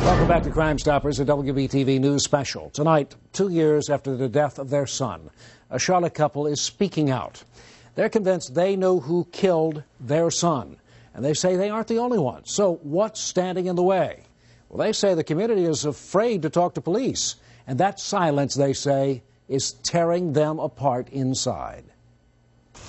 Welcome back to Crime Stoppers, a WBTV News special. Tonight, 2 years after the death of their son, a Charlotte couple is speaking out. They're convinced they know who killed their son, and they say they aren't the only ones. So what's standing in the way? Well, they say the community is afraid to talk to police, and that silence, they say, is tearing them apart inside.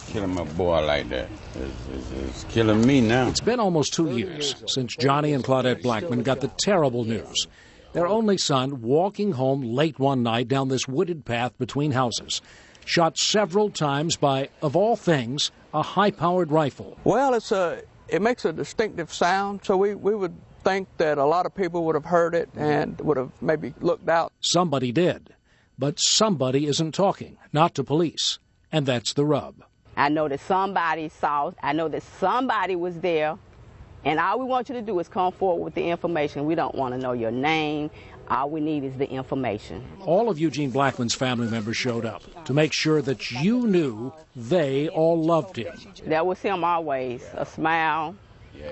Killing my boy like that is killing me now. It's been almost 2 years since Johnny and Claudette Blackman got the terrible news. Their only son walking home late one night down this wooded path between houses, shot several times by, of all things, a high-powered rifle. Well, it makes a distinctive sound, so we would think that a lot of people would have heard it and would have maybe looked out. Somebody did, but somebody isn't talking, not to police, and that's the rub. I know that somebody saw, I know that somebody was there, and all we want you to do is come forward with the information. We don't want to know your name. All we need is the information. All of Eugene Blackman's family members showed up to make sure that you knew they all loved him. That was him always, a smile.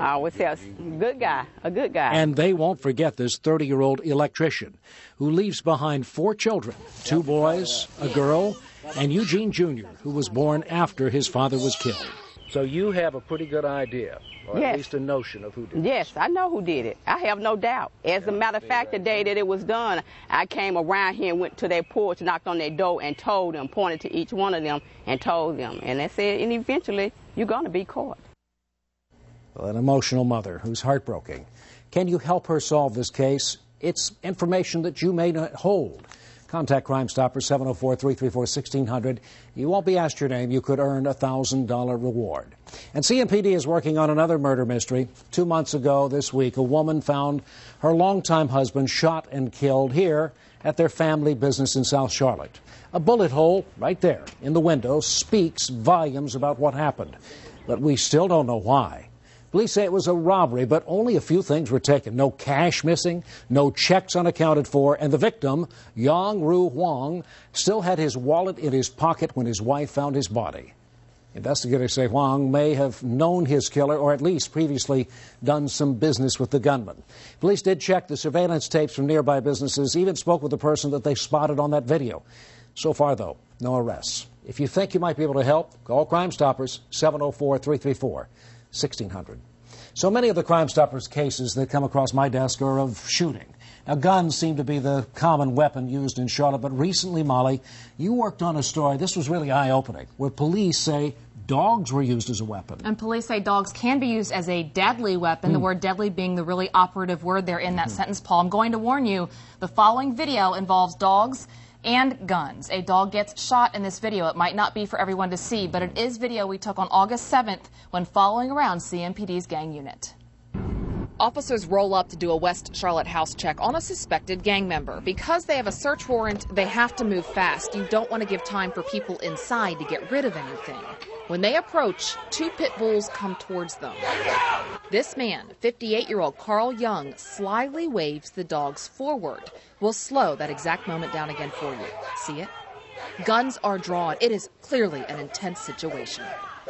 I always say a good guy, a good guy. And they won't forget this 30-year-old electrician who leaves behind 4 children, 2 boys, a girl, and Eugene Jr., who was born after his father was killed. So you have a pretty good idea, or at least a notion of who did it. Yes, I know who did it. I have no doubt. As a matter of fact, the day that it was done, I came around here and went to their porch, knocked on their door, and told them, pointed to each one of them, and told them. And they said, and eventually, you're going to be caught. Well, an emotional mother who's heartbroken. Can you help her solve this case? It's information that you may not hold. Contact Crime Stoppers, 704-334-1600. You won't be asked your name. You could earn a $1,000 reward. And CMPD is working on another murder mystery. 2 months ago this week, a woman found her longtime husband shot and killed here at their family business in South Charlotte. A bullet hole right there in the window speaks volumes about what happened. But we still don't know why. Police say it was a robbery, but only a few things were taken. No cash missing, no checks unaccounted for, and the victim, Yang Ru Huang, still had his wallet in his pocket when his wife found his body. Investigators say Huang may have known his killer, or at least previously done some business with the gunman. Police did check the surveillance tapes from nearby businesses, even spoke with the person that they spotted on that video. So far, though, no arrests. If you think you might be able to help, call Crime Stoppers, 704-334-1600. So many of the Crime Stoppers cases that come across my desk are of shooting. Now, guns seem to be the common weapon used in Charlotte, but recently, Molly, you worked on a story, this was really eye-opening, where police say dogs were used as a weapon. And police say dogs can be used as a deadly weapon, the word deadly being the really operative word there in that sentence, Paul. I'm going to warn you, the following video involves dogs and guns. A dog gets shot in this video. It might not be for everyone to see, but it is video we took on August 7th when following around CMPD's gang unit. Officers roll up to do a West Charlotte house check on a suspected gang member. Because they have a search warrant, they have to move fast. You don't want to give time for people inside to get rid of anything. When they approach, 2 pit bulls come towards them. This man, 58-year-old Carl Young, slyly waves the dogs forward. We'll slow that exact moment down again for you. See it? Guns are drawn. It is clearly an intense situation.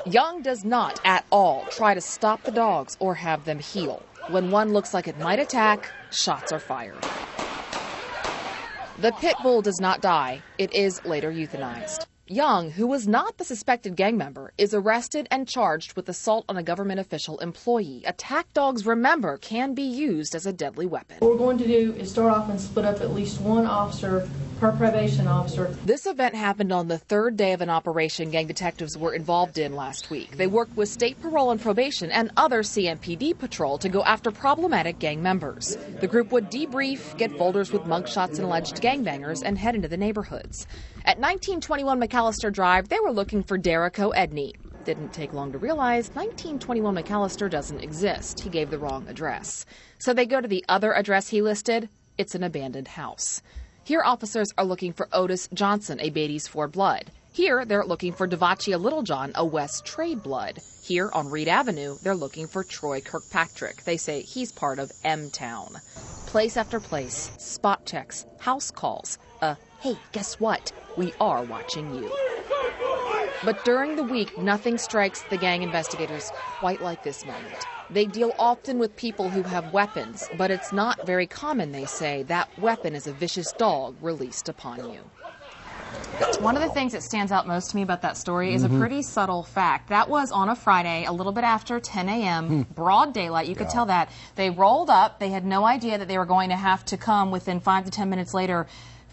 Young does not at all try to stop the dogs or have them heel. When one looks like it might attack, shots are fired. The pit bull does not die. It is later euthanized. Young, who was not the suspected gang member, is arrested and charged with assault on a government official employee. Attack dogs, remember, can be used as a deadly weapon. What we're going to do is start off and split up at least one officer per probation officer. This event happened on the 3rd day of an operation gang detectives were involved in last week. They worked with state parole and probation and other CMPD patrol to go after problematic gang members. The group would debrief, get folders with mugshots and alleged gangbangers, and head into the neighborhoods. At 1921 McAllister Drive, they were looking for Derico Edney. Didn't take long to realize 1921 McAllister doesn't exist. He gave the wrong address. So they go to the other address he listed. It's an abandoned house. Here, officers are looking for Otis Johnson, a Beatty's Ford Blood. Here, they're looking for Devachia Littlejohn, a West Trade Blood. Here, on Reed Avenue, they're looking for Troy Kirkpatrick. They say he's part of M-Town. Place after place, spot checks, house calls. Hey, guess what? We are watching you. But during the week, nothing strikes the gang investigators quite like this moment. They deal often with people who have weapons, but it's not very common, they say, that weapon is a vicious dog released upon you. One of the things that stands out most to me about that story is a pretty subtle fact. That was on a Friday, a little bit after 10 a.m., broad daylight. You could tell that. They rolled up. They had no idea that they were going to have to come within 5 to 10 minutes later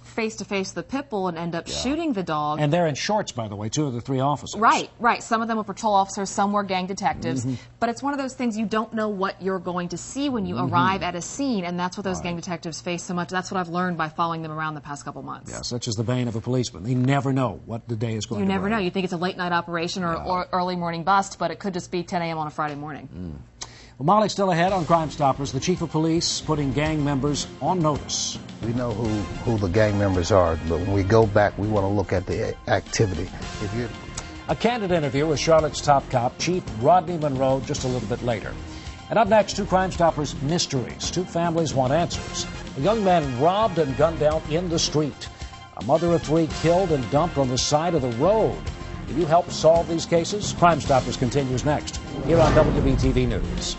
face-to-face with the pit bull and end up shooting the dog. And they're in shorts, by the way, 2 of the 3 officers. Right, right. Some of them were patrol officers, some were gang detectives. But it's one of those things you don't know what you're going to see when you arrive at a scene, and that's what those gang detectives face so much. That's what I've learned by following them around the past couple months. Yeah, such is the bane of a policeman. You never know what the day is going to bring. You never know. You think it's a late-night operation or early morning bust, but it could just be 10 a.m. on a Friday morning. Well, Molly, still ahead on Crime Stoppers, the chief of police putting gang members on notice. We know who the gang members are, but when we go back, we want to look at the activity. A candid interview with Charlotte's top cop, Chief Rodney Monroe, just a little bit later. And up next, 2 Crime Stoppers mysteries. 2 families want answers. A young man robbed and gunned down in the street. A mother of 3 killed and dumped on the side of the road. Will you help solve these cases? Crime Stoppers continues next here on WBTV News.